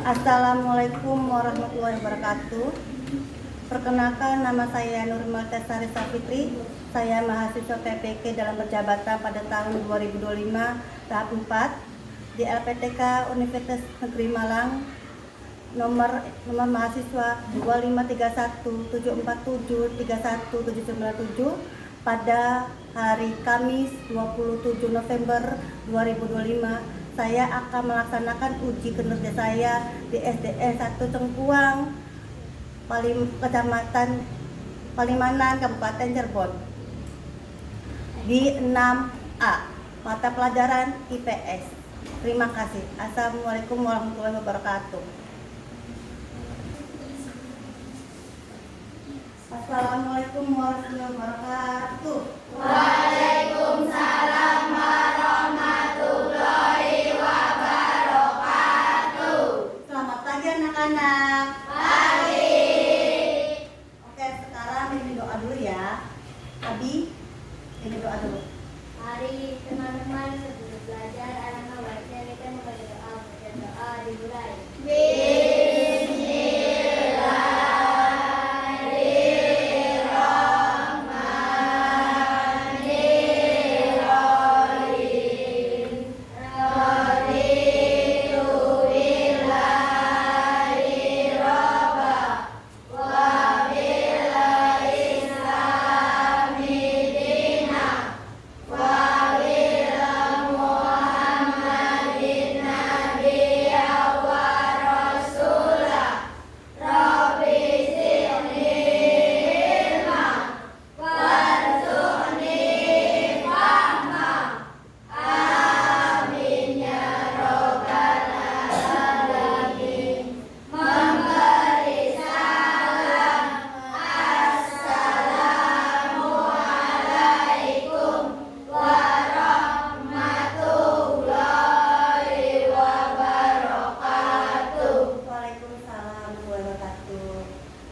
Assalamualaikum warahmatullahi wabarakatuh. Perkenalkan, nama saya Nurmal Tesari Safitri. Saya mahasiswa PPK dalam berjabatan pada tahun 2025 tahap 4 di LPTK Universitas Negeri Malang. Nomor mahasiswa 2531747319797 pada hari Kamis 27 November 2025. Saya akan melaksanakan uji kinerja saya di SDN 1 Cengkuang, Kecamatan Palimanan, Kabupaten Cirebon, di 6A, mata pelajaran IPS. Terima kasih. Assalamualaikum warahmatullahi wabarakatuh. Assalamualaikum warahmatullahi wabarakatuh. Waalaikumsalam warahmatullahi wabarakatuh. Selamat pagi anak-anak. Pagi. Oke, sekarang ini doa dulu ya. Abi, ini doa dulu. Mari teman-teman sebelum belajar anak-anak baca kita membaca doa. Baca doa dimulai.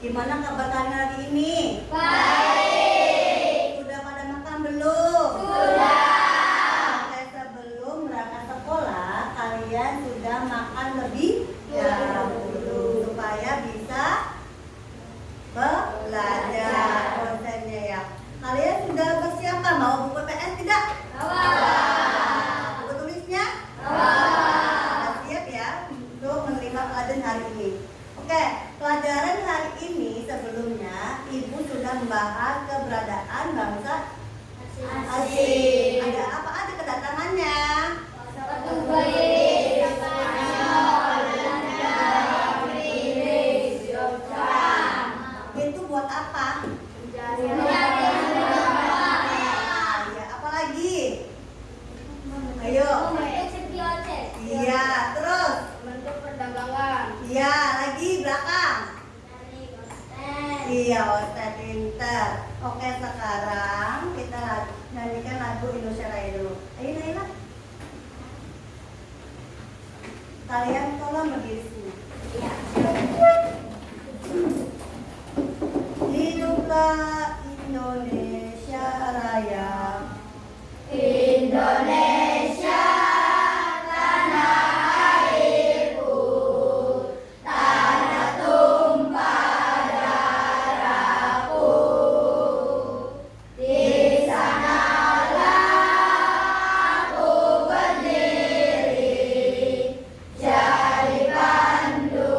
Gimana kabar kalian hari ini? Baik. Sudah pada makan belum? Sudah. Oke, sebelum berangkat sekolah, kalian sudah makan lebih dahulu supaya bisa belajar konsennya ya. Kalian sudah persiapan mau buku PS tidak? Buku tulisnya? Sudah siap ya untuk menerima pelajaran hari ini. Oke, pelajaran hari ini sebelumnya Ibu sudah membahas keberadaan bangsa asing. Ada apa aja kedatangannya? Portugis, Spanyol, Belanda, Inggris, Jepang. Itu buat apa? Mencari Ya, apa lagi? Ayo. Iya, terus? Bentuk perdagangan. Iya, lagi belakang. Iya, Ustaz pinter. Oke, sekarang kita nyanyikan lagu Indonesia Raya dulu. Ayo, Naila. Kalian tolong berdiri sini. Iya. Hiduplah Indonesia Raya. Indonesia tanah airku, tanah tumpah darahku. Di sanalah aku berdiri, jadi pandu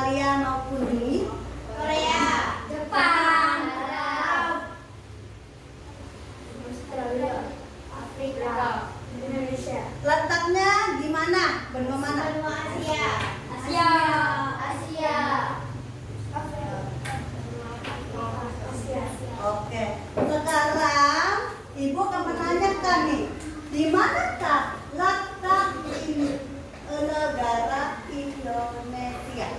Australia maupun di Korea, Jepang, Arab, Australia, Afrika, Indonesia. Letaknya di mana? Benua mana? Benua Asia. Asia. Asia. Oke. Sekarang Ibu akan menanyakan nih, di manakah letak negara Indonesia?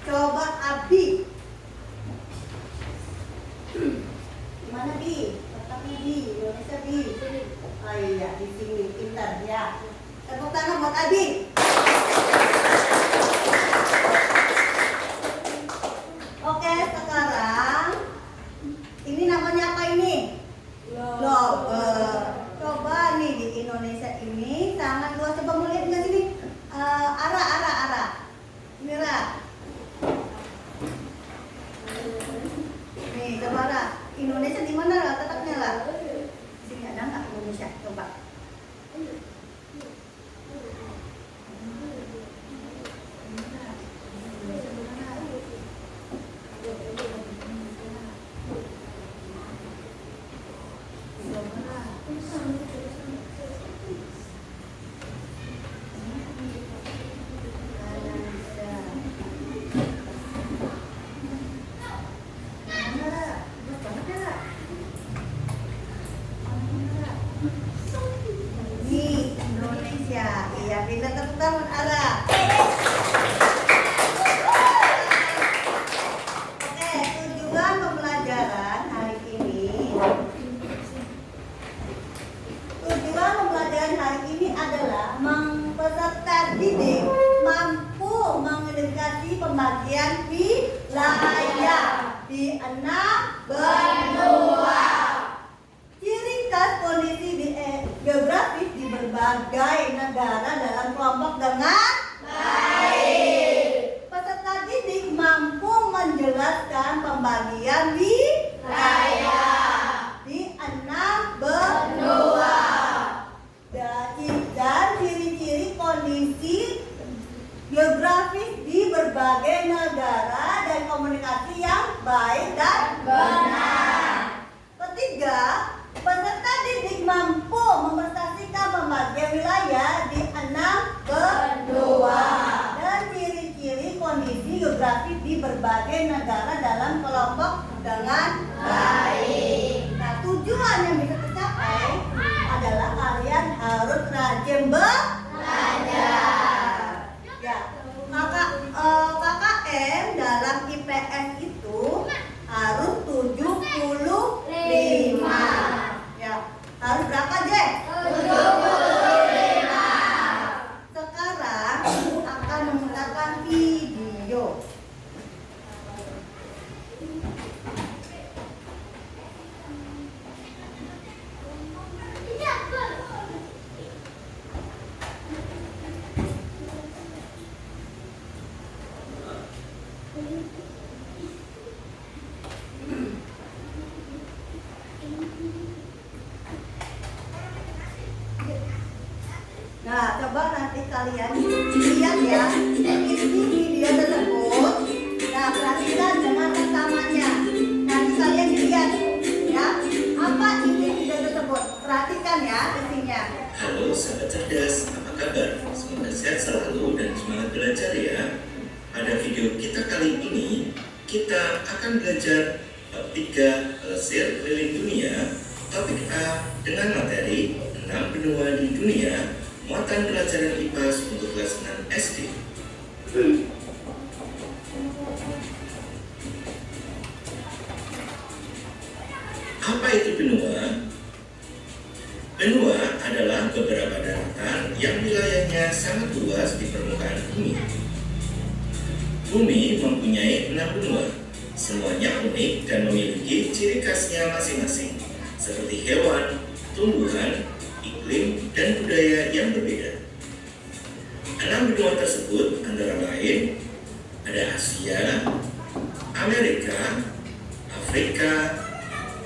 Coba Abi. Di mana Bi? Letaknya di Indonesia Bi. Oh iya, di sini. Pintar ya. Tepuk tangan buat Abi. Oke, sekarang ini namanya apa ini? Lober. Coba nih di Indonesia ini sangat luas. Coba mau lihat nggak sini? Ara. Mira. Nih, coba Ra. Indonesia di mana Ra? Letaknya lah. Sini ada nggak Indonesia? Coba. Ini Indonesia. Iya, pintar tepuk tangan Ara. Oke, tujuan pembelajaran hari ini. Tujuan pembelajaran hari ini adalah peserta didik mampu mengidentifikasi pembagian wilayah di 6 benua. Ciri khas kondisi geografis di berbagai negara dalam kelompok dengan baik. Peserta didik mampu menjelaskan pembagian wilayah di 6 benua dan ciri-ciri kondisi geografis di berbagai negara dan komunikasi yang baik dan benar. Ketiga, peserta didik mampu mempresentasikan pembagian wilayah di 6 benua dan ciri-ciri kondisi geografis di berbagai negara dalam kelompok dengan baik. Nah, tujuan yang bisa tercapai adalah kalian harus rajin belajar. Ya, KKM dalam IPS itu harus 75. Ya, harus berapa, Je? 75. Sekarang Ibu akan memutarkan video. Nah, coba nanti kalian lihat ya isi video tersebut. Nah, perhatikan dengan rekamannya. Nanti kalian lihat ya apa isi video tersebut. Perhatikan ya isinya. Halo sahabat cerdas, apa kabar? Semoga sehat selalu dan semangat belajar ya. Pada video kita kali ini, kita akan belajar bab 3 Pelesir Keliling Dunia, topik A dengan materi 6 benua di dunia, muatan pelajaran IPA untuk kelas 6 SD. Apa itu benua? Benua adalah beberapa daratan yang wilayahnya sangat luas di permukaan bumi. Bumi mempunyai 6 benua, semuanya unik dan memiliki ciri khasnya masing-masing, seperti hewan, tumbuhan, iklim, dan budaya yang berbeda. 6 benua tersebut antara lain ada Asia, Amerika, Afrika,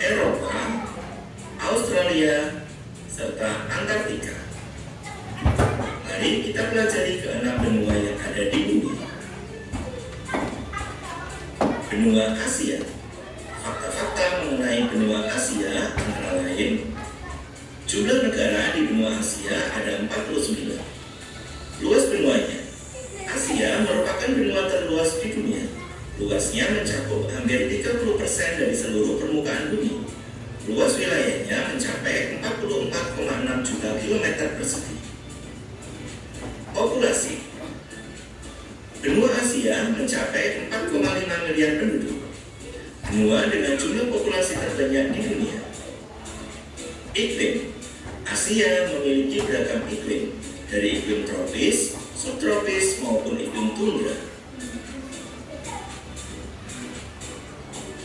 Eropa, Australia, serta Antartika. Mari kita pelajari ke-6 benua yang ada di bumi. Benua Asia. Fakta-fakta mengenai benua Asia antara lain, jumlah negara di benua Asia ada 49. Luas benuanya, Asia merupakan benua terluas di dunia. Luasnya mencakup hampir 30% dari seluruh permukaan bumi. Luas wilayahnya mencapai 44,6 juta kilometer persegi. Populasi benua Asia mencapai 4,5 miliar penduduk. Benua dengan jumlah populasi terbanyak di dunia. Iklim Asia memiliki beragam iklim, dari iklim tropis, subtropis maupun iklim tundra.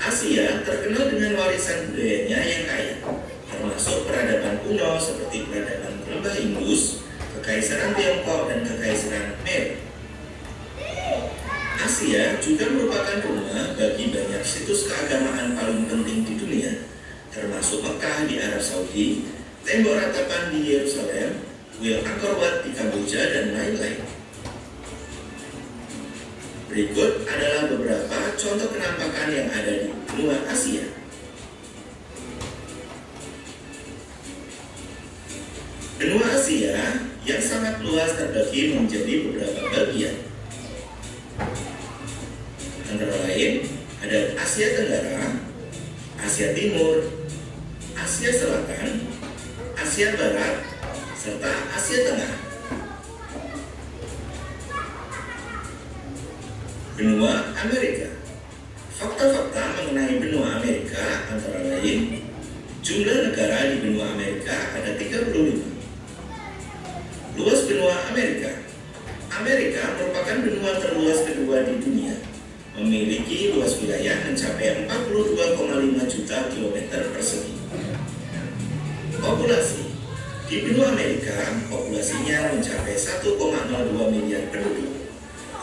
Asia terkenal dengan warisan budayanya yang kaya, termasuk peradaban kuno seperti peradaban lembah Indus, Kekaisaran Tiongkok, dan Kekaisaran Khmer. Asia juga merupakan rumah bagi banyak situs keagamaan paling penting di dunia, termasuk Mekah di Arab Saudi, Tembok Ratapan di Yerusalem, kuil Angkor Wat di Kamboja, dan lain-lain. Berikut adalah beberapa contoh penampakan yang ada di benua Asia. Benua Asia yang sangat luas terbagi menjadi beberapa bagian. Antara lain ada Asia Tenggara, Asia Timur, Asia Selatan, Asia Barat, serta Asia Tengah. Benua Amerika. Fakta-fakta mengenai benua Amerika antara lain, jumlah negara di benua Amerika ada 35. Luas benua Amerika. Amerika merupakan benua terluas kedua di dunia, memiliki luas wilayah mencapai 42,5 juta kilometer persegi. Populasi di benua Amerika, populasinya mencapai 1,02 miliar penduduk.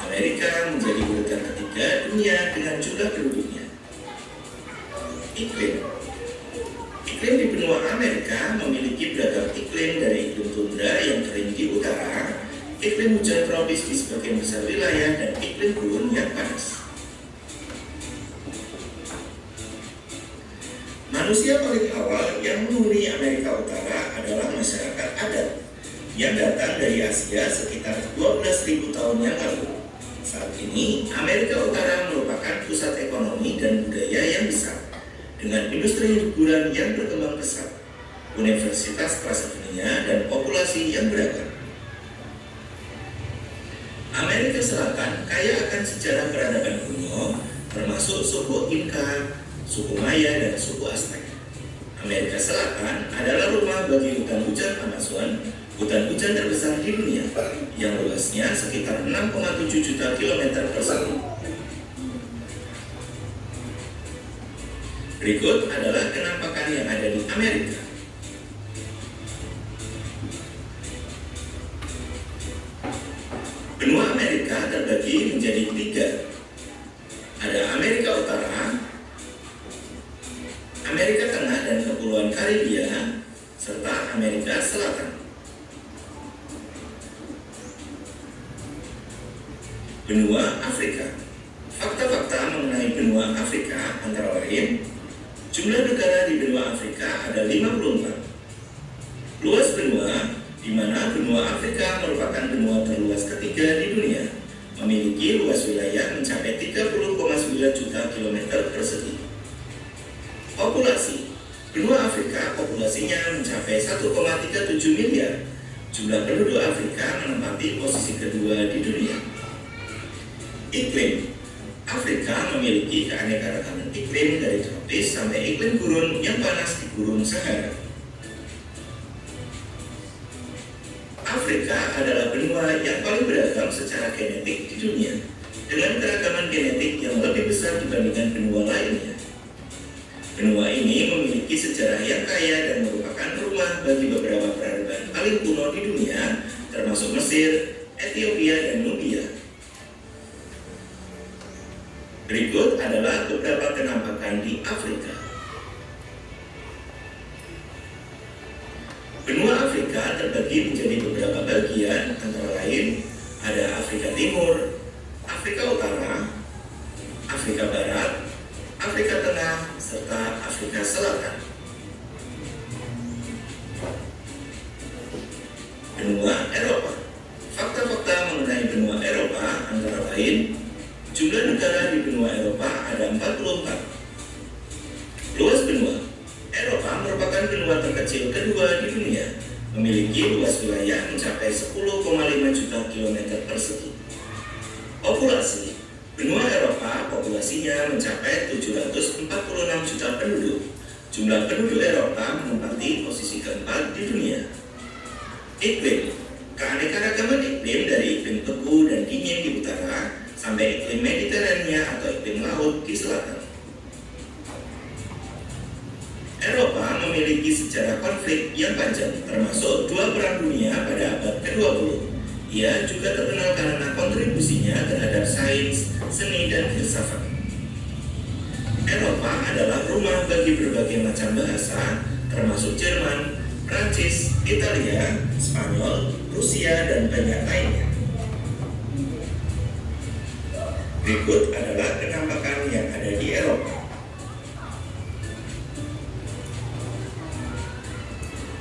Amerika menjadi urutan ketiga dunia dengan jumlah penduduknya. Iklim. Iklim di benua Amerika memiliki beragam iklim, dari iklim tundra yang kering di utara, iklim hujan tropis di sebagian besar wilayah, dan iklim gurun yang panas. Manusia paling awal yang menghuni Amerika Utara adalah masyarakat adat yang datang dari Asia sekitar 12.000 tahun yang lalu. Saat ini, Amerika Utara merupakan pusat ekonomi dan budaya yang besar, dengan industri hiburan yang berkembang pesat, universitas kelas dunia, dan populasi yang beragam. Amerika Selatan kaya akan sejarah peradaban kuno, termasuk suku Inka, suku Maya, dan suku Aztec. Amerika Selatan adalah rumah bagi hutan hujan Amazon, hutan hujan terbesar di dunia, yang luasnya sekitar 6,7 juta kilometer persegi. Berikut adalah penampakan yang ada di Amerika. Benua Amerika terbagi menjadi 3. Ada Amerika Utara, Amerika Tengah dan Kepulauan Karibia, serta Amerika Selatan. Benua Afrika. Fakta-fakta mengenai benua Afrika antara lain, jumlah negara di benua Afrika ada 54. Luas benua, di mana benua Afrika merupakan benua terluas ketiga di dunia, memiliki luas wilayah mencapai 30,9 juta kilometer persegi. Populasi benua Afrika, populasinya mencapai 1,37 miliar. Jumlah penduduk Afrika menempati posisi kedua di dunia. Iklim Afrika memiliki keanekaragaman iklim, dari tropis sampai iklim gurun yang panas di gurun Sahara. Afrika adalah benua yang paling beragam secara genetik di dunia, dengan keragaman genetik yang lebih besar dibandingkan benua lainnya. Benua ini memiliki sejarah yang kaya dan merupakan rumah bagi beberapa peradaban paling kuno di dunia, termasuk Mesir, Ethiopia, dan Nubia. Berikut adalah beberapa penampakan di Afrika. Benua Afrika terbagi menjadi beberapa bagian, antara lain ada Afrika Timur, Afrika Utara, Afrika Barat, Afrika Tengah, serta Afrika Selatan. Benua Eropa. Fakta-fakta mengenai benua Eropa antara lain, jumlah negara di benua Eropa ada 44. Luas benua. Eropa merupakan benua terkecil kedua di dunia, memiliki luas wilayah mencapai 10,5 juta kilometer persegi. Populasi. Benua Eropa populasinya mencapai 746 juta penduduk. Jumlah penduduk Eropa menempati posisi keempat di dunia. Iklim. Keanekaragaman iklim dari iklim beku dan dingin di utara sampai iklim Mediterania atau iklim laut di selatan. Eropa memiliki sejarah konflik yang panjang, termasuk 2 perang dunia pada abad ke-20. Ia juga terkenal karena kontribusinya terhadap sains, seni, dan filsafat. Eropa adalah rumah bagi berbagai macam bahasa, termasuk Jerman, Prancis, Italia, Spanyol, Rusia, dan banyak lainnya. Berikut adalah penampakan yang ada di Eropa.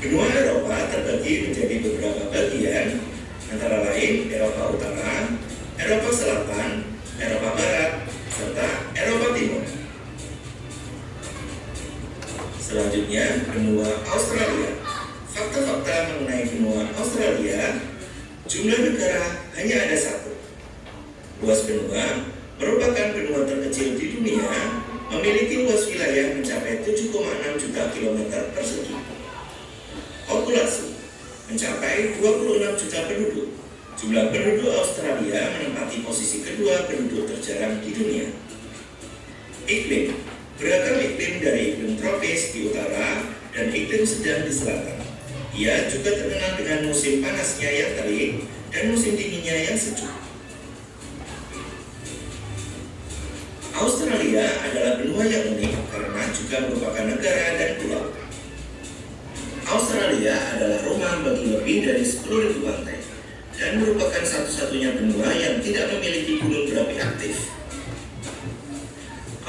Benua Eropa terbagi menjadi beberapa bagian, antara lain Eropa Utara, Eropa Selatan, Eropa Barat, serta Eropa Timur. Selanjutnya, benua Australia. Fakta-fakta mengenai benua Australia, jumlah negara hanya ada 1. Luas benua merupakan benua terkecil di dunia, memiliki luas wilayah mencapai 7,6 juta kilometer persegi. Populasi mencapai 26 juta penduduk. Jumlah penduduk Australia menempati posisi kedua penduduk terjarang di dunia. Iklim. Beragam iklim dari iklim tropis di utara dan iklim sedang di selatan. Ia juga terkenal dengan musim panasnya yang terik dan musim dinginnya yang sejuk. Australia adalah benua yang unik karena juga merupakan negara dan pulau. Australia adalah rumah bagi lebih dari 10.000 pantai dan merupakan satu-satunya benua yang tidak memiliki gunung berapi aktif.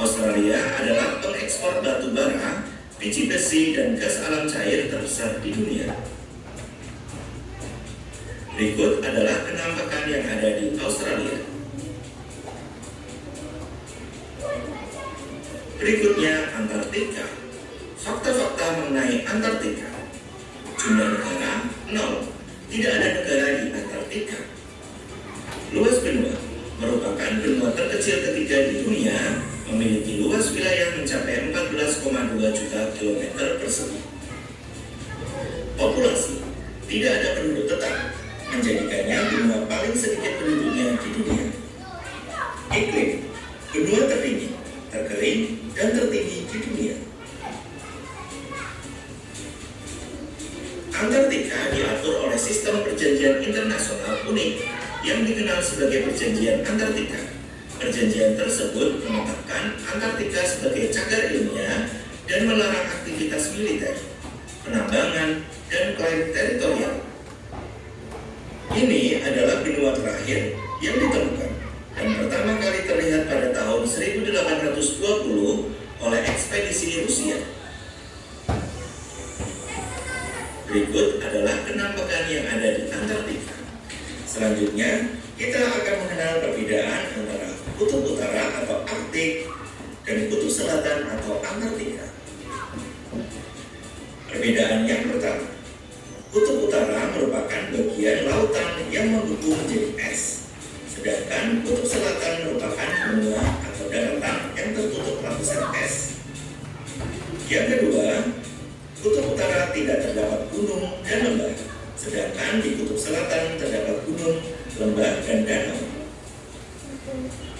Australia adalah pengekspor batu bara, biji besi, dan gas alam cair terbesar di dunia. Berikut adalah penampakan yang ada di Australia. Berikutnya Antartika. Fakta-fakta mengenai Antartika. Jumlah negara 0. Tidak ada negara di Antartika. Luas benua merupakan benua terkecil ketiga di dunia, memiliki luas wilayah mencapai 14,2 juta kilometer persegi. Populasi tidak ada penduduk tetap, menjadikannya benua paling sedikit penduduknya di dunia. Iklim benua terdingin, terkering, dan tertinggi di dunia. Antartika diatur oleh sistem perjanjian internasional unik yang dikenal sebagai Perjanjian Antartika. Perjanjian tersebut menetapkan Antartika sebagai cagar ilmiah dan melarang aktivitas militer, penambangan, dan klaim teritorial. Ini adalah benua terakhir yang ditemukan dan pertama kali terlihat pada tahun 1820 oleh ekspedisi Rusia. Berikut adalah penampakan yang ada di Antartika. Selanjutnya, kita akan mengenal perbedaan antara kutub utara atau Arktik dan kutub selatan atau Antartika. Perbedaan yang pertama, kutub utara merupakan bagian lautan yang membeku menjadi es, sedangkan kutub selatan merupakan benua atau daratan yang tertutup lapisan es. Yang kedua, kutub utara tidak terdapat gunung dan lembah, sedangkan di kutub selatan terdapat gunung, lembah, dan danau.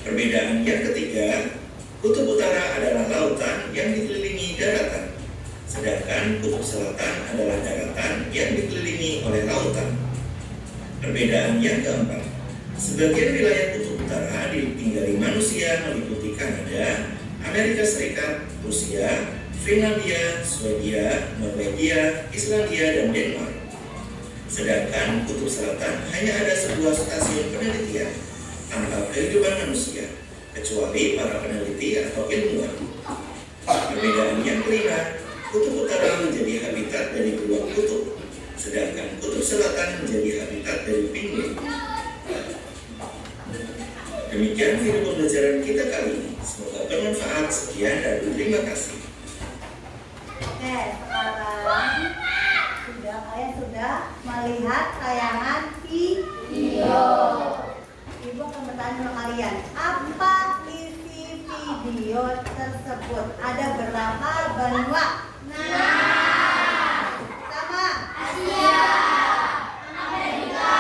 Perbedaan yang ketiga, kutub utara adalah lautan yang dikelilingi daratan, sedangkan kutub selatan adalah daratan yang dikelilingi oleh lautan. Perbedaan yang keempat, sebagian wilayah kutub utara ditinggali manusia meliputi Kanada, Amerika Serikat, Rusia, Finlandia, Swedia, Norwegia, Islandia, dan Denmark. Sedangkan kutub selatan hanya ada sebuah stasiun penelitian tanpa kehidupan manusia, kecuali para peneliti atau ilmuwan. Perbedaan yang kelima, kutub utara menjadi habitat dari beruang kutub, sedangkan kutub selatan menjadi habitat dari penguin. Demikian video pembelajaran kita kali ini. Semoga bermanfaat. Sekian dan terima kasih. Oke, sekarang kalian sudah melihat tayangan video. Ibu akan bertanya sama kalian, apa isi video tersebut? Ada berapa benua? Pertama, Asia, Amerika,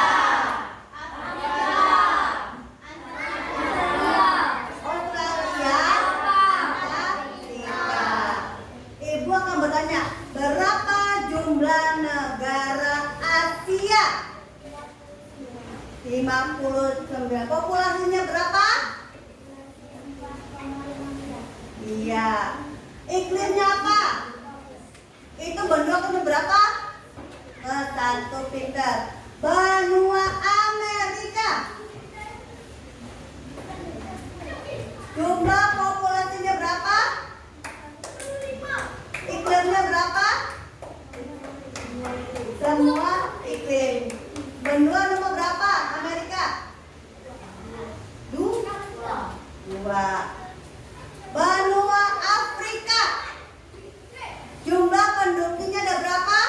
Australia, Afrika. Ibu akan bertanya, berapa jumlah negara Asia? 59. Populasinya berapa? Iya. Iklimnya apa? Itu benua ke berapa? Satu, pintar. Benua Amerika. Jumlah populasinya berapa? Iklimnya berapa? Semua iklim. Benua nomor berapa? Amerika? Dua. Benua Afrika. Jumlah penduduknya ada berapa?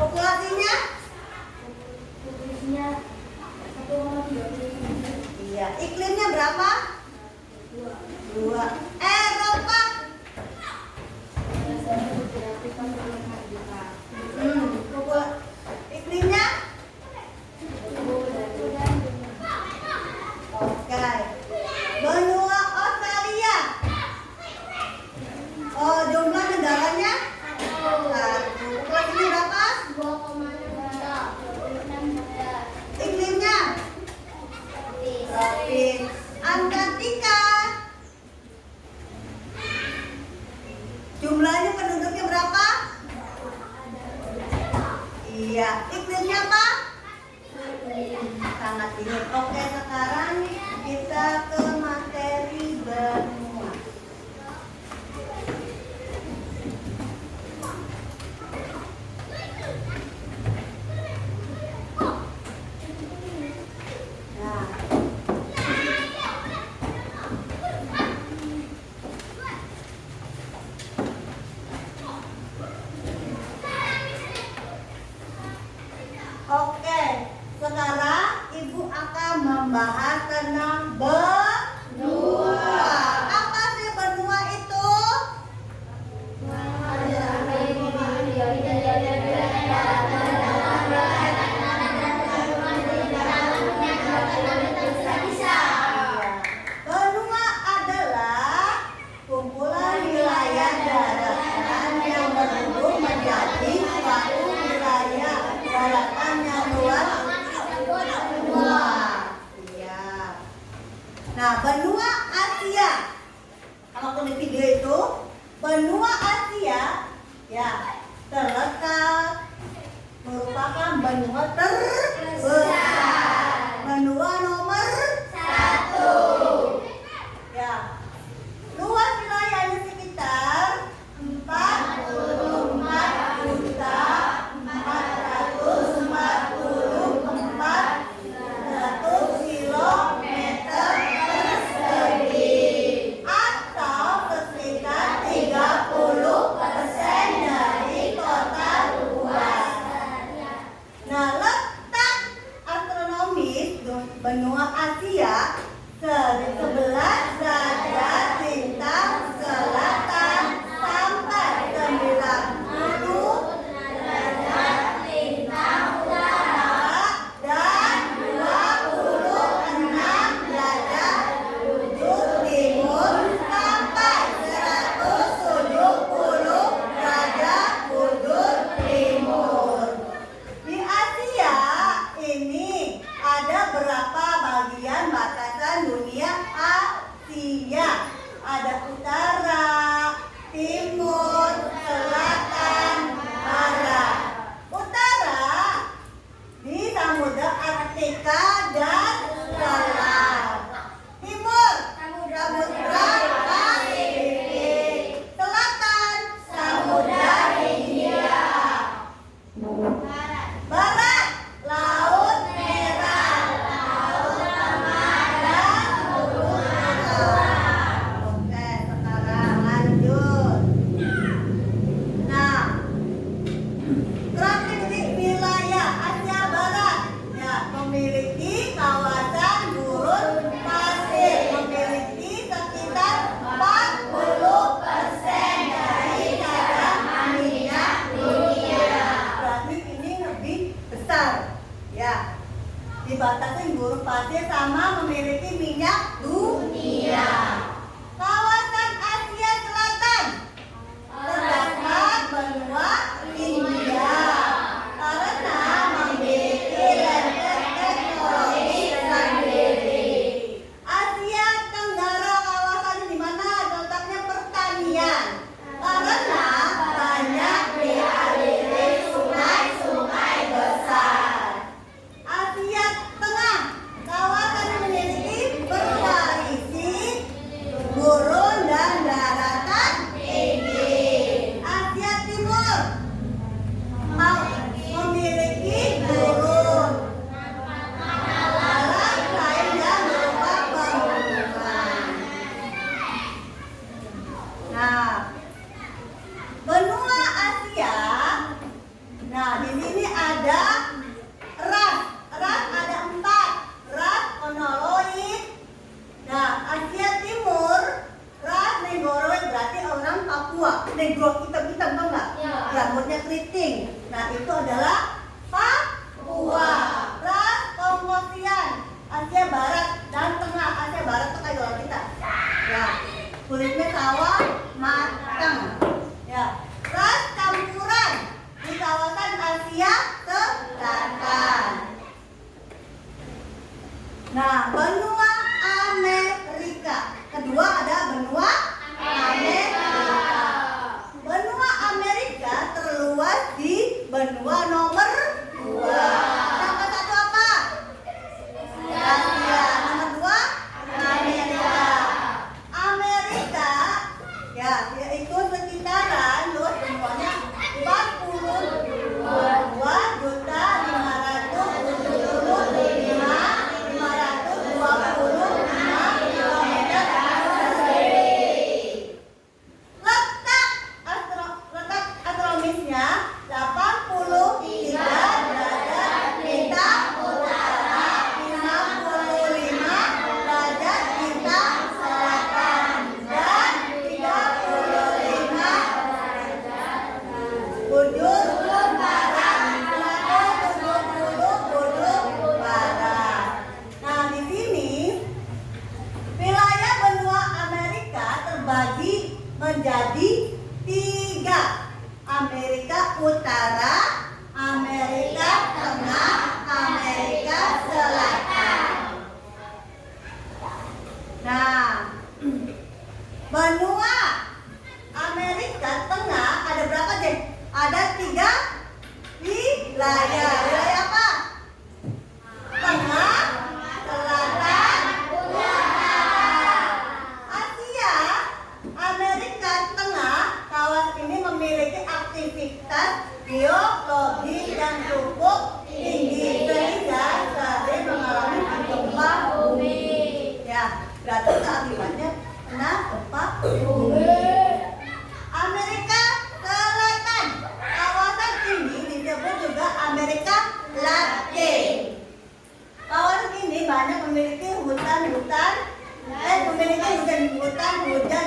Populasinya? Iya. Iklimnya berapa? Dua. Eropa. Iklimnya? Oke. Benua Australia. Oh, jumlah negaranya? Satu. Populasinya berapa? 2,6 Iklimnya? Tropis. Antartika. Jumlahnya penduduknya berapa? Iya. Iklimnya apa? Sangat dingin. Oke, sekarang kita ke materi benua. Nah, oke, sekarang Ibu akan membahas tentang benua. Apa sih benua itu? Benua adalah kumpulan wilayah daratan yang berhubung menjadi suatu wilayah daratan yang luas. Iya. Nah, benua Asia. Kalau di video itu, benua Asia ya terletak merupakan benua terbesar. Benua nomor 1. Ya. Luas wilayahnya sekitar 44.444 kilometer persegi atau sekitar 30% dari total luas. Nah, letak astronomis benua Asia 11 derajat bintang selatan sampai 90 derajat bintang utara dan 26 derajat bujur timur sampai 170 derajat bujur timur. Di Asia ini ada berapa bagian batasan dunia Asia? Ada utara, timur, selatan, barat. Utara di Samudra Arktika dan dibatasi gurun pasir sama memiliki minyak dunia. Kawasan Asia Selatan terdapat benua India karena memiliki rentet teknologi sendiri. Asia Tenggara kawasan di mana letaknya pertanian karena banyak dialiri sungai-sungai besar. Asia Tengah kawasan yang memiliki bervariasi gurun dan daratan tinggi. Asia Timur memiliki gurun darat lain yang berupa pegunungan. Nah, benua Asia. Nah, di sini ada ras. Ras ada 4. Ras Onoloid. Nah, Asia Timur, ras Negroid berarti orang Papua. Negro hitam-hitam tau nggak? Ya. Rambutnya keriting. Nah, itu adalah Papua. Ras Konghusian, Asia Barat dan Tengah. Asia Barat itu kayak orang kita. Ya, kulitnya sawah matang. Ya, ras campuran di kawasan Asia Selatan. Nah, benua Amerika. Kedua ada benua Amerika. Benua Amerika terluas di benua nomor 2. Nomor 1 apa? Asia. Nomor 2 Amerika. Amerika ya, yaitu sekitaran luas benuanya 42.525.525 kilometer persegi. Letak astronomisnya 83 derajat bintang utara, 55 derajat bintang selatan, dan 35 bujur barat, 170 bujur barat. Nah, di sini wilayah benua Amerika terbagi menjadi 3. Amerika Utara, Amerika Tengah, Amerika Selatan. Nah, benua Amerika Tengah ada berapa, Jen? Ada 3 wilayah. Wilayah apa? Tengah, Selatan, Utara. Asia Amerika Tengah, kawasan ini memiliki aktivitas geologi yang cukup tinggi sehingga sering mengalami gempa bumi. Ya, berarti itu akibatnya kena gempa bumi. Amerika Selatan, kawasan ini disebut juga Amerika Latin. Kawasan ini banyak memiliki hutan-hujan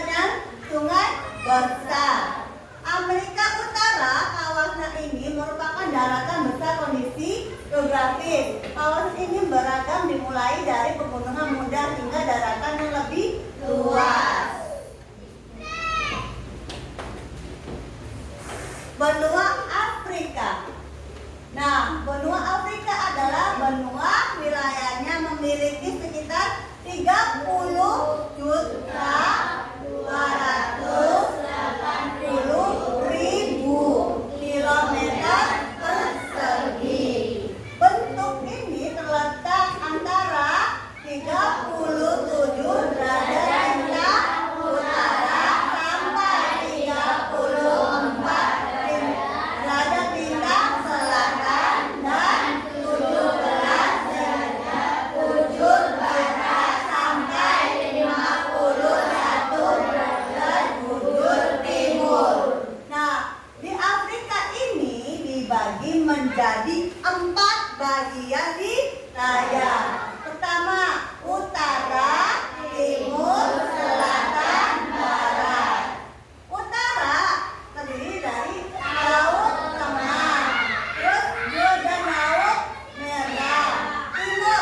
yang sungai besar. Amerika Utara, kawasan ini merupakan daratan besar kondisi geografis. Kawasan ini beragam dimulai dari pegunungan muda hingga daratan yang lebih luas. Benua Afrika. Nah, benua Afrika adalah benua wilayahnya memiliki sekitar 30.280.000 kilometer persegi. Bentuk ini terletak antara 37 derajat bintang utara sampai 34 derajat bintang selatan dan 17 derajat bujur barat sampai 51 derajat bujur timur. Nah, di Afrika ini dibagi menjadi 4 bagian wilayah. Pertama, utara, timur, selatan, barat. Utara terdiri dari Laut Tengah, terus Laut Merah. Timur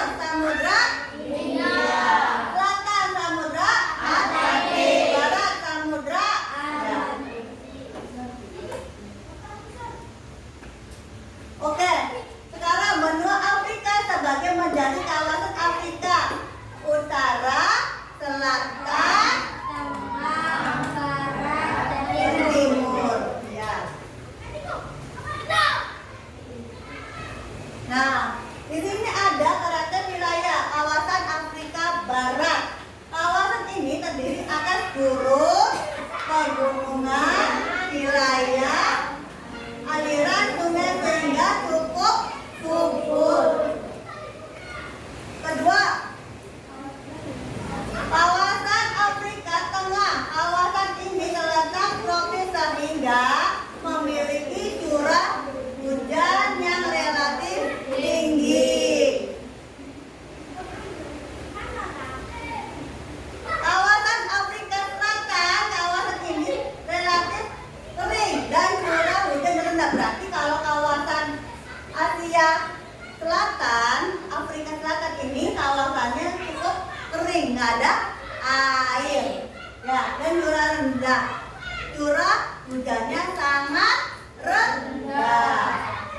Nah, di sini ada karakter wilayah kawasan Afrika Barat. Kawasan ini terdiri atas gurun, pegunungan, wilayah, aliran sungai sehingga cukup subur. Kedua, kawasan Afrika Tengah. Kawasan ini terletak tropis sehingga memiliki curah hujan yang relatif tinggi. Kawasan Afrika Selatan, kawasan ini relatif kering dan curah hujan rendah. Berarti kalau kawasan Asia Selatan, Afrika Selatan ini kawasannya cukup kering, nggak ada air, ya, dan curah rendah. Curah hujannya sangat rendah.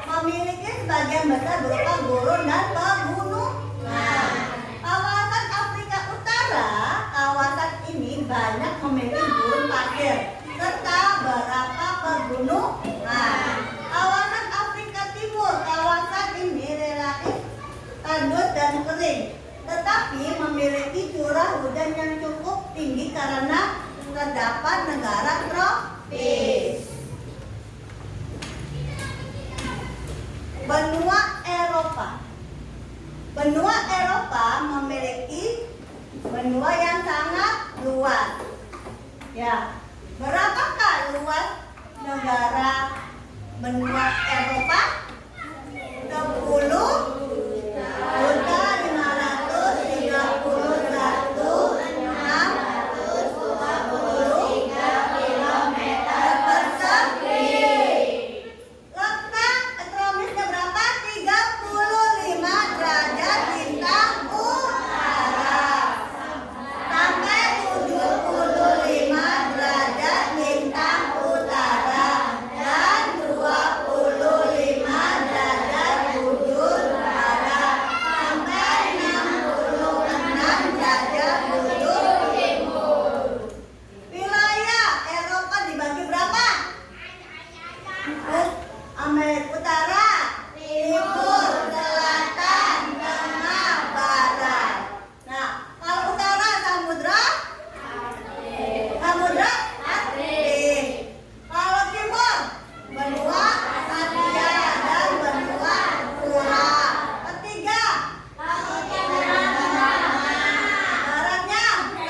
Memiliki sebagian besar berupa gurun dan pegunungan. Kawasan Afrika Utara, kawasan ini banyak memiliki gurun pasir serta beberapa pegunungan. Kawasan Afrika Timur, kawasan ini relatif tandus dan kering, tetapi memiliki curah hujan yang cukup tinggi karena terdapat negara tropis. Benua Eropa. Benua Eropa memiliki benua yang sangat luas. Ya, berapakah luas negara benua Eropa? 10.531.640 kilometer persegi. Letak meteorologisnya berapa? 35 derajat bintang utara sampai 75 derajat bintang utara dan 25 derajat bujur barat sampai 66 derajat bujur timur. Wilayah Eropa dibagi berapa? Amerika Utara, Timur, Selatan, Tengah, Barat. Nah, kalau utara samudra Atlantik. Kalau timur benua Asia dan benua Eurasia. Ketiga, baratnya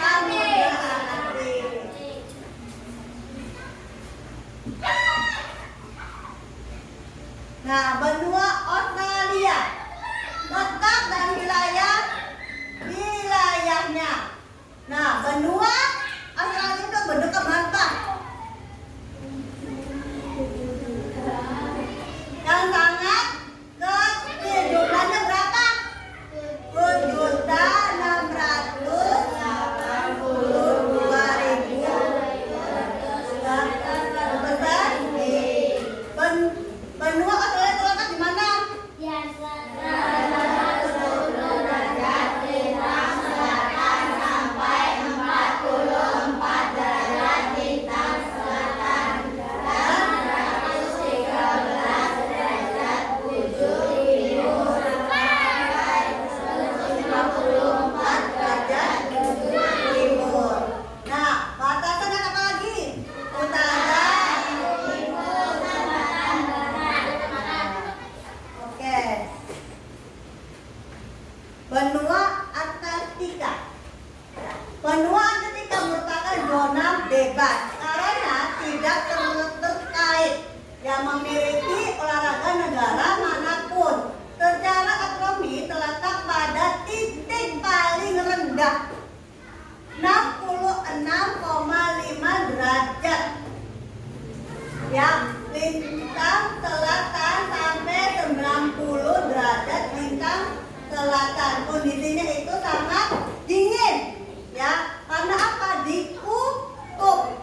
samudra Atlantik. Nah, benua Australia letak dan wilayahnya. Nah, benua Australia itu bentuk berapa? Yang sangat kecil. Jumlahnya berapa? 7.682.000. Benua Australia terletak di mana? Derajat timur. Nah, batasan apa lagi? Utara. Oke. Benua Antartika. Benua Antartika merupakan zona bebas karena tidak terkait yang memiliki olahraga negara manapun. Secara astronomi terletak pada titik paling rendah 66,5 derajat. Ya, lintang selatan sampai 90 derajat lintang selatan. Kondisinya itu sangat dingin, ya. Karena apa? Di kutub.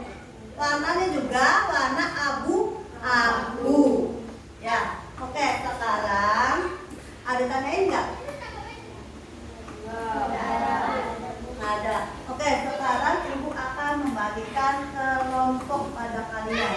Warnanya juga warna abu-abu. Ya, oke. Sekarang ada tanyain nggak? Ada. Oke, sekarang ibu akan membagikan kelompok pada kalian.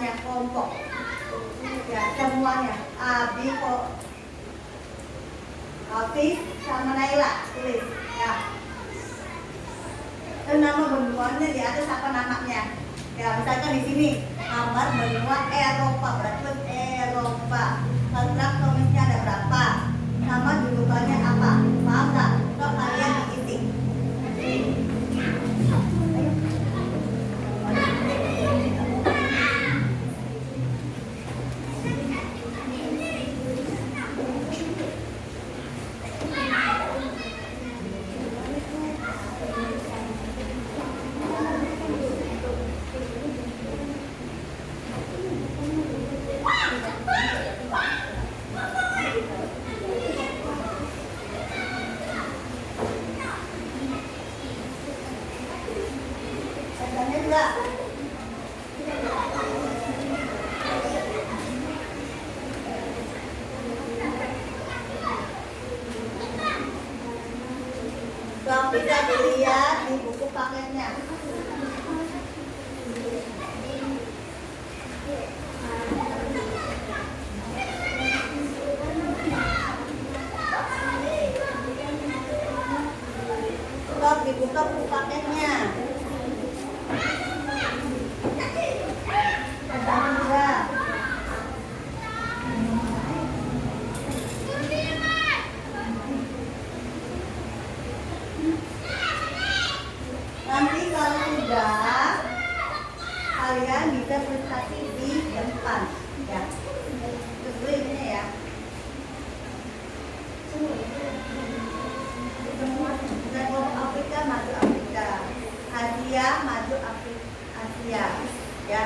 semuanya kelompok. Ya, semuanya. Abi kok Hafiz sama Naila tulis ya. Dan nama benuanya di atas apa namanya? Ya, misalkan di sini kamar benua Eropa, berarti Eropa. Kontrak komisnya ada berapa? Nama julukannya apa? Paham nggak? Kok kalian diisi? Tanya juga. Kalau bisa dilihat di buku paketnya. Stop, dibuka buku paketnya. Tanya juga. Nanti kalau sudah, kalian bisa presentasi di depan, ya. Terus ini ya. Semua Afrika maju Afrika, Asia maju Afrika, Asia, ya.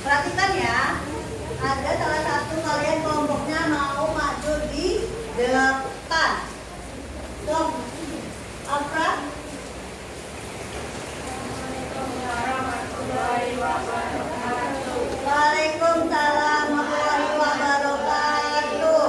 Perhatikan ya, ada salah satu kalian kelompoknya mau maju di depan. Dong, Afra. Waalaikumsalam warahmatullahi wabarakatuh.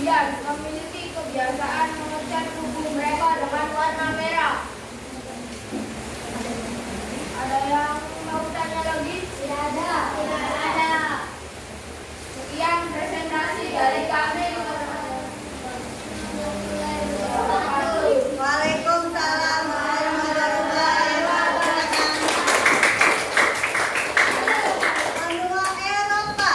Sebagian memiliki kebiasaan mengecat kuku mereka dengan warna merah. Ada yang mau tanya lagi? Tidak ada. Tidak ada. Sekian presentasi dari kami. Waalaikumsalam warahmatullahi wabarakatuh. Benua Eropa.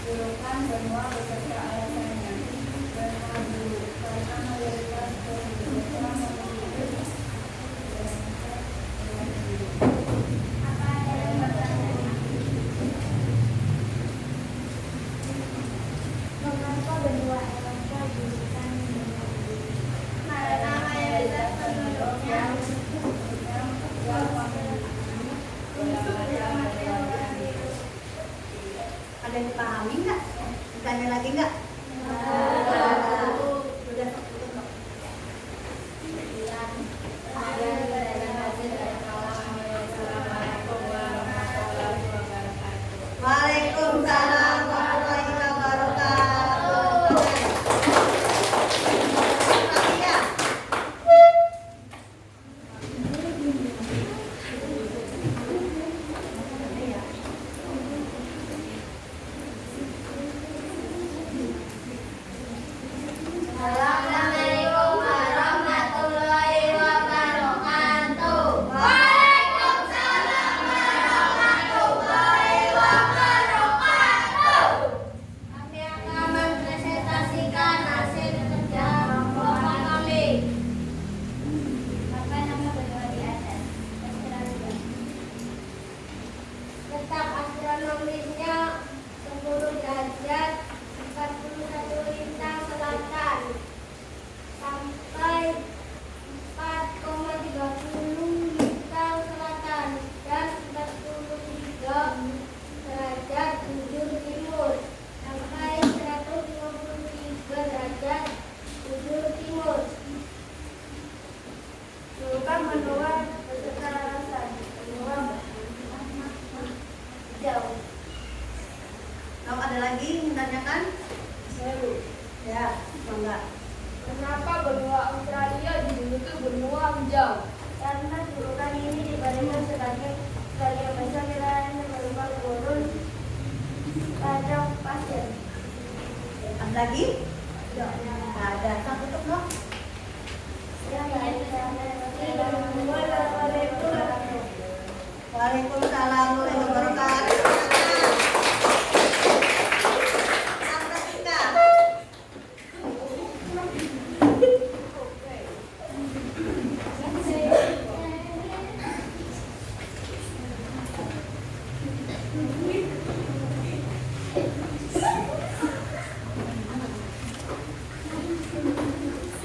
Julukan benua beserta alasannya. Benua dulu karena mayoritas penduduknya memiliki apa yang bertanya? Mengapa benua Eropa julukan benua dulu? Karena mayoritas penduduknya Ada yang dipahami nggak? Ditanya lagi nggak? Sudah cukup kok. Waalaikumsalam warahmatullahi wabarakatuh. Lagi ya? Assalamualaikum warahmatullahi wabarakatuh. Waalaikumsalam warahmatullahi wabarakatuh. Kami akan mempresentasikan hasil kerja kelompok kami. Apa nama benua di atas? Australia. Letak astronomisnya 10 derajat 41 lintang selatan sampai 4,30 lintang selatan dan 43 derajat ujung timur sampai 153 derajat ujung timur. Julukan benua beserta alasan. Benua jauh. Kalau ada lagi yang menanyakan? Ya, bangga. Kenapa benua Australia dijuluki benua hijau? Karena julukan ini diberikan sebagai besar wilayahnya berupa gurun padang pasir. Ada lagi? Nggak ada. Satu tutup no? Waalaikumsalam warahmatullahi wabarakatuh.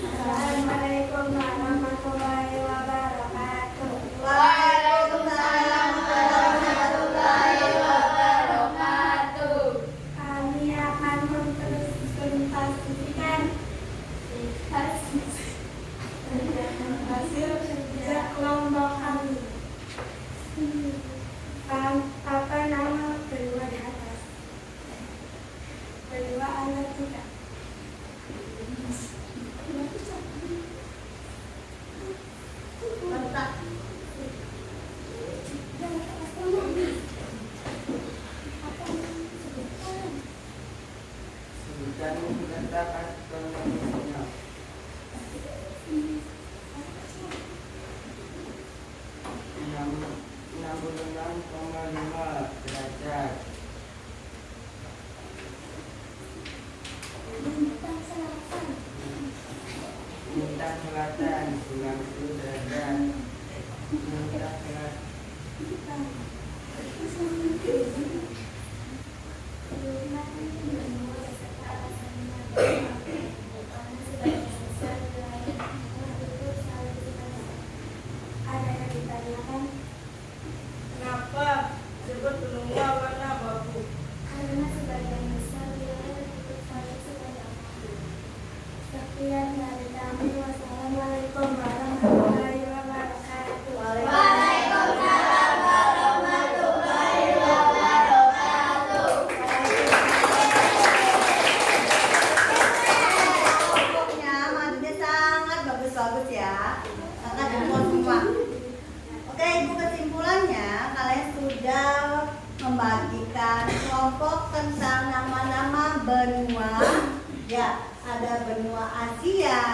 Assalamualaikum warahmatullahi wabarakatuh. Waalaikumsalam warahmatullahi Wabarakatuh. Kami akan mempresentasikan hasil kerja kelompok kami. Apa nama tetap astronomisnya. 66,5 derajat. Lintang selatan 90 derajat. Lintang selatan Kenapa disebut benua warna abu-abu? Karena sebagian besar wilayah ditutup salju sebanyak itu. Sekian dari kami. Wassalamualaikum warahmatullahi wabarakatuh. Waalaikumsalam warahmatullahi wabarakatuh. Pokoknya madunya sangat bagus-bagus ya. Sangat jempol semua. Oke, ibu, kesimpulannya kalian sudah membagikan kelompok tentang nama-nama benua. Ya, ada benua Asia,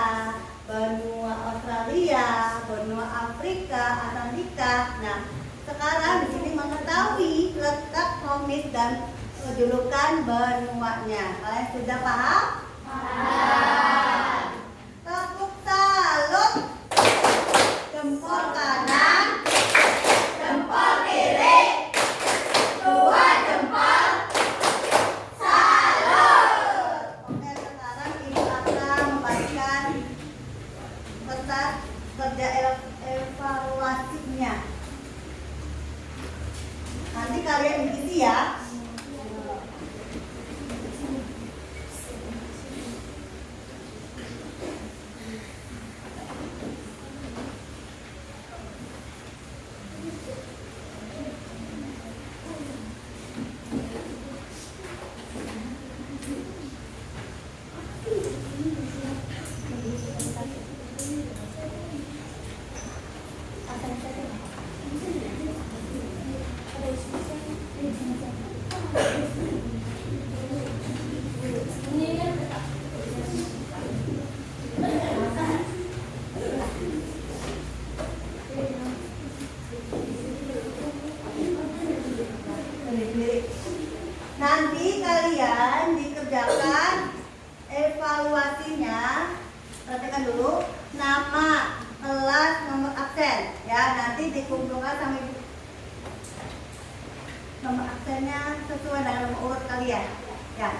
benua Australia, benua Afrika, Atlantika. Nah, sekarang di sini mengetahui letak kromis dan julukan benuanya. Kalian sudah paham? Paham. Tepuk salut. Jempol kanan, jempol kiri, dua jempol. Salut. Oke, sekarang ibu akan membagikan peta kerja evaluasinya. Nanti kalian isi ya. Nanti kalian dikerjakan evaluasinya. Perhatikan dulu nama, kelas, nomor absen ya. Nanti dikumpulkan sama ibu. Nomor absennya sesuai dengan nomor urut kalian ya.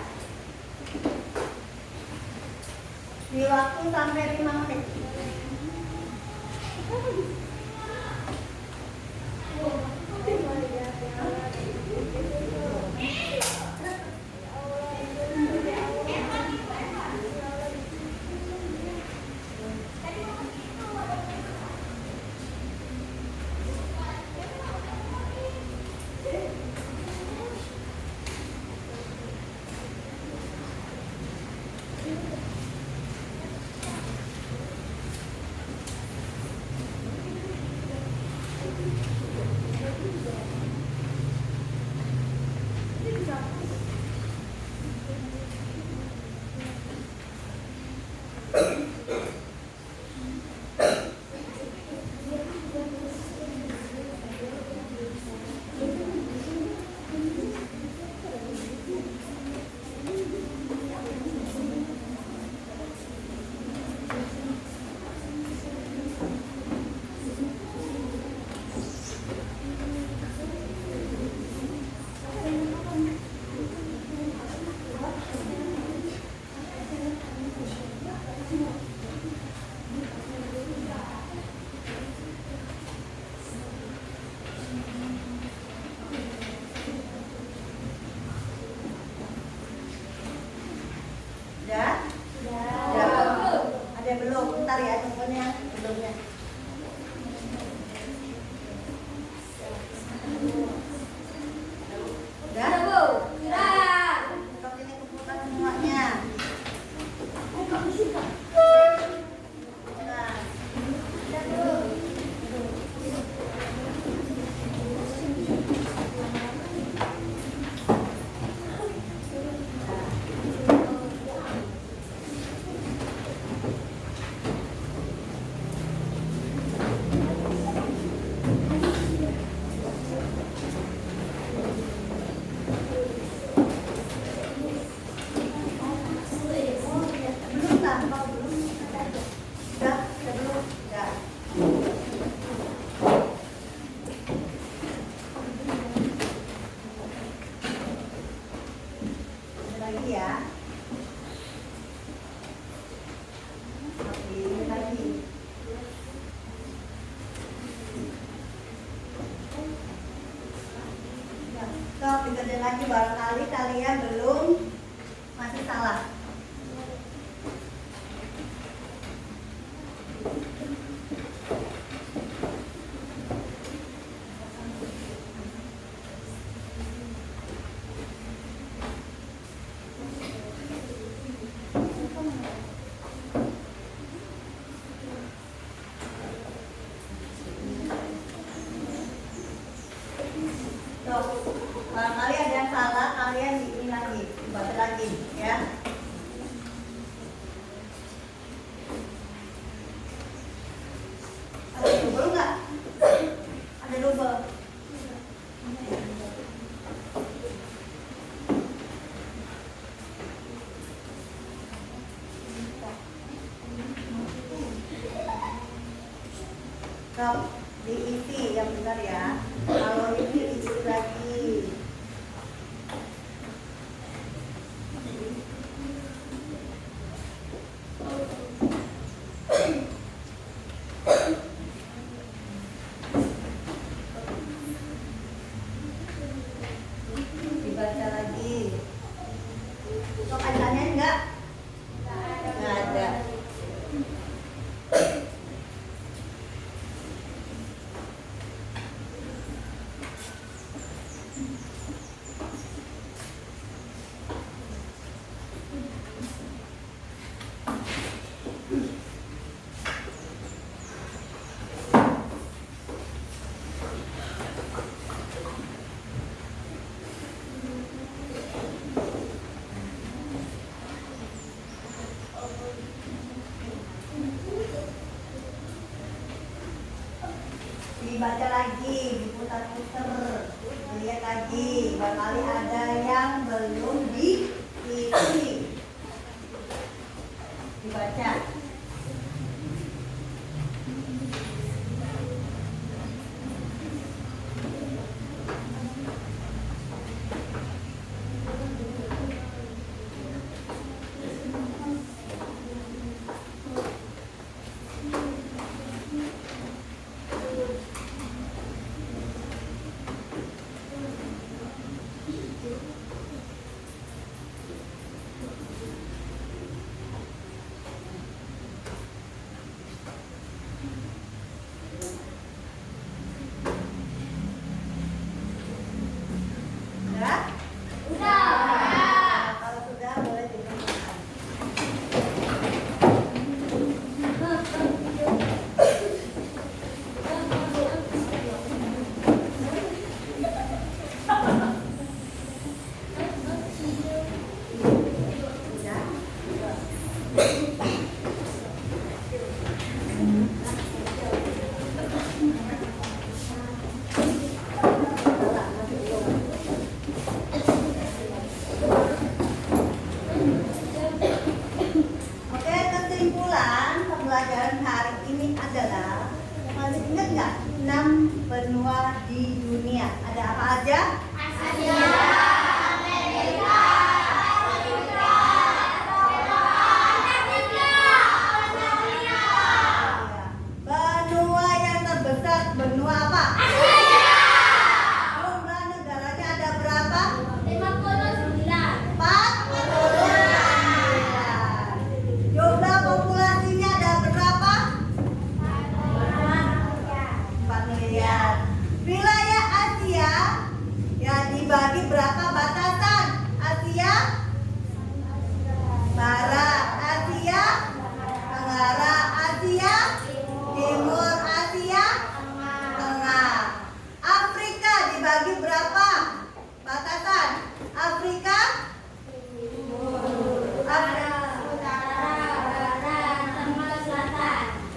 Di waktu sampai 5 menit. Sok dikerjain lagi, barangkali kalian belum, masih salah. Barangkali ada yang salah, kalian ini lagi, dibaca lagi, ya. Ada double nggak? Ada double. Sok diisi yang benar ya. Kalau ini diisi lagi. Dibaca lagi. Sok ada enggak? Nggak ada. Dibaca lagi, diputar-putar, dilihat lagi, barangkali ada yang belum diisi. Dibaca. Udah? Nah, kalau sudah boleh dikerjakan. Oke, kesimpulan pembelajaran hari ini adalah, masih ingat nggak 6 benua di dunia? Ada apa aja? Benua yang terbesar, benua apa? Jumlah negaranya ada berapa? 49. Jumlah populasinya ada berapa? 4 miliar. Wilayah Asia ya dibagi berapa batasan? Asia Barat, Asia Tenggara, Asia Timur, Asia Tengah. Afrika dibagi berapa batasan? Afrika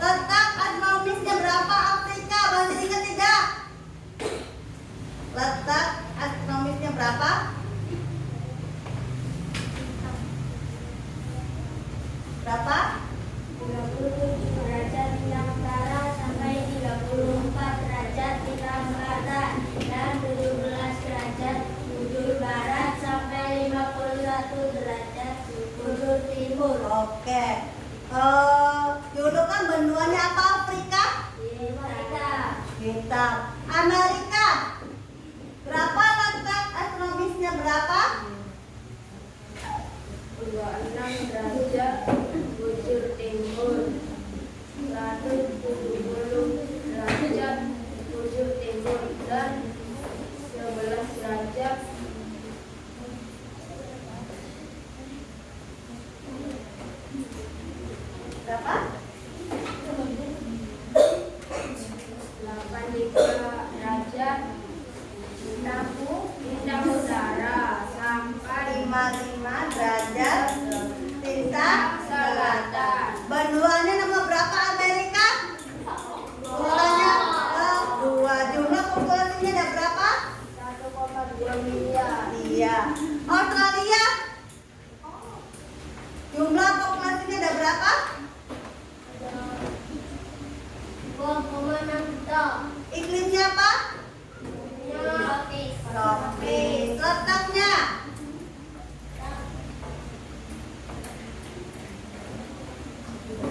letak astronomisnya berapa Afrika? Masih ingat tidak? Letak astronomisnya berapa? Berapa? 37 derajat bintang utara sampai 34 derajat bintang selatan dan 17 derajat bujur barat sampai 51 derajat bujur timur. Oke. Julukan benuanya apa Afrika? Hitam. Amerika. Berapa letak Iya. Australia. Jumlah populasinya ada berapa? 2,6 juta. Iklimnya apa? Tropis. Tropis. Letaknya?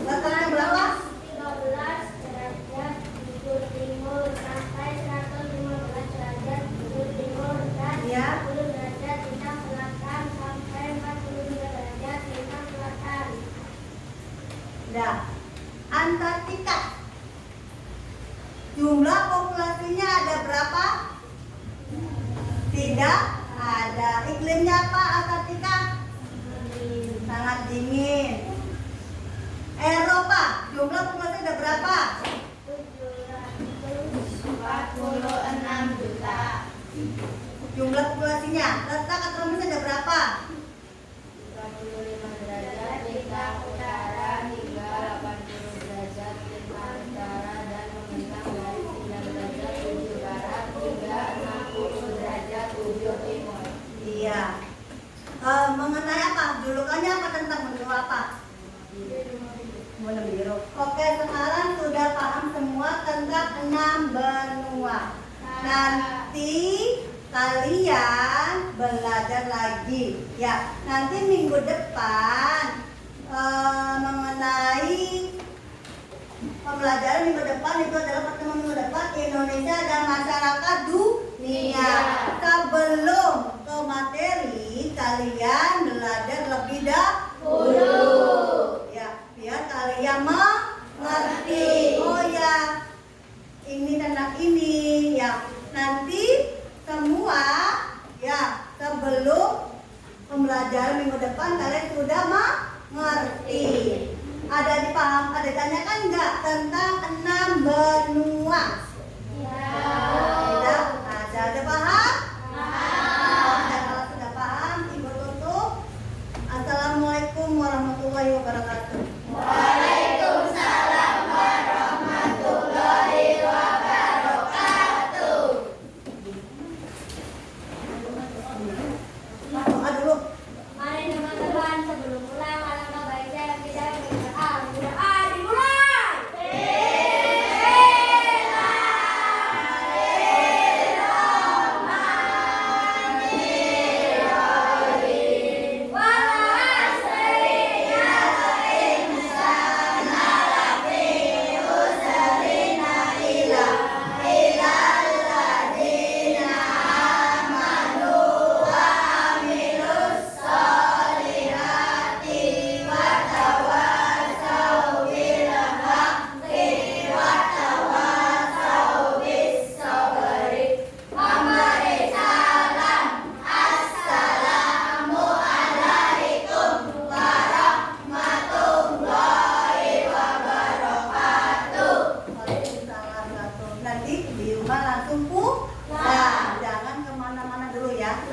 Letaknya berapa? 13 derajat bujur timur sampai 115 derajat bujur timur dan Iya. 10 derajat lintang selatan sampai 42 derajat lintang selatan. Nah, Antartika. Jumlah populasinya ada berapa? Tidak ada. Iklimnya apa Antartika? Sangat dingin. Eropa. Jumlah populasi ada berapa? 46 juta. Jumlah populasinya. Letak astronomisnya ada berapa? 35 derajat lintang utara hingga 80 derajat lintang utara dan membentang dari 9 derajat bujur barat hingga 60 derajat bujur timur. Iya. Mengenai apa? Julukannya apa tentang benua apa? Benua biru. Oke, sekarang sudah paham semua tentang 6 benua. Nanti kalian belajar lagi. Ya, nanti minggu depan mengenai pembelajaran minggu depan itu adalah pertemuan minggu depan Indonesia dan masyarakat dunia. Sebelum ke materi, kalian belajar lebih dahulu. Ya, biar kalian mengerti. Oh ya, ini tentang ini ya. Nanti semua ya sebelum pembelajaran minggu depan kalian sudah mengerti. Ada dipaham, ada ditanyakan nggak tentang 6 benua? Tidak ada paham? Oke, kalau sudah paham, Ibu tutup. Assalamualaikum warahmatullahi wabarakatuh. Waalaikumsalam warahmatullahi wabarakatuh. Doa dulu. Mari teman-teman sebelum pulang alangkah baiknya kita berdoa. Berdoa dimulai. Nanti di rumah langsung pulang. Jangan kemana-mana dulu ya.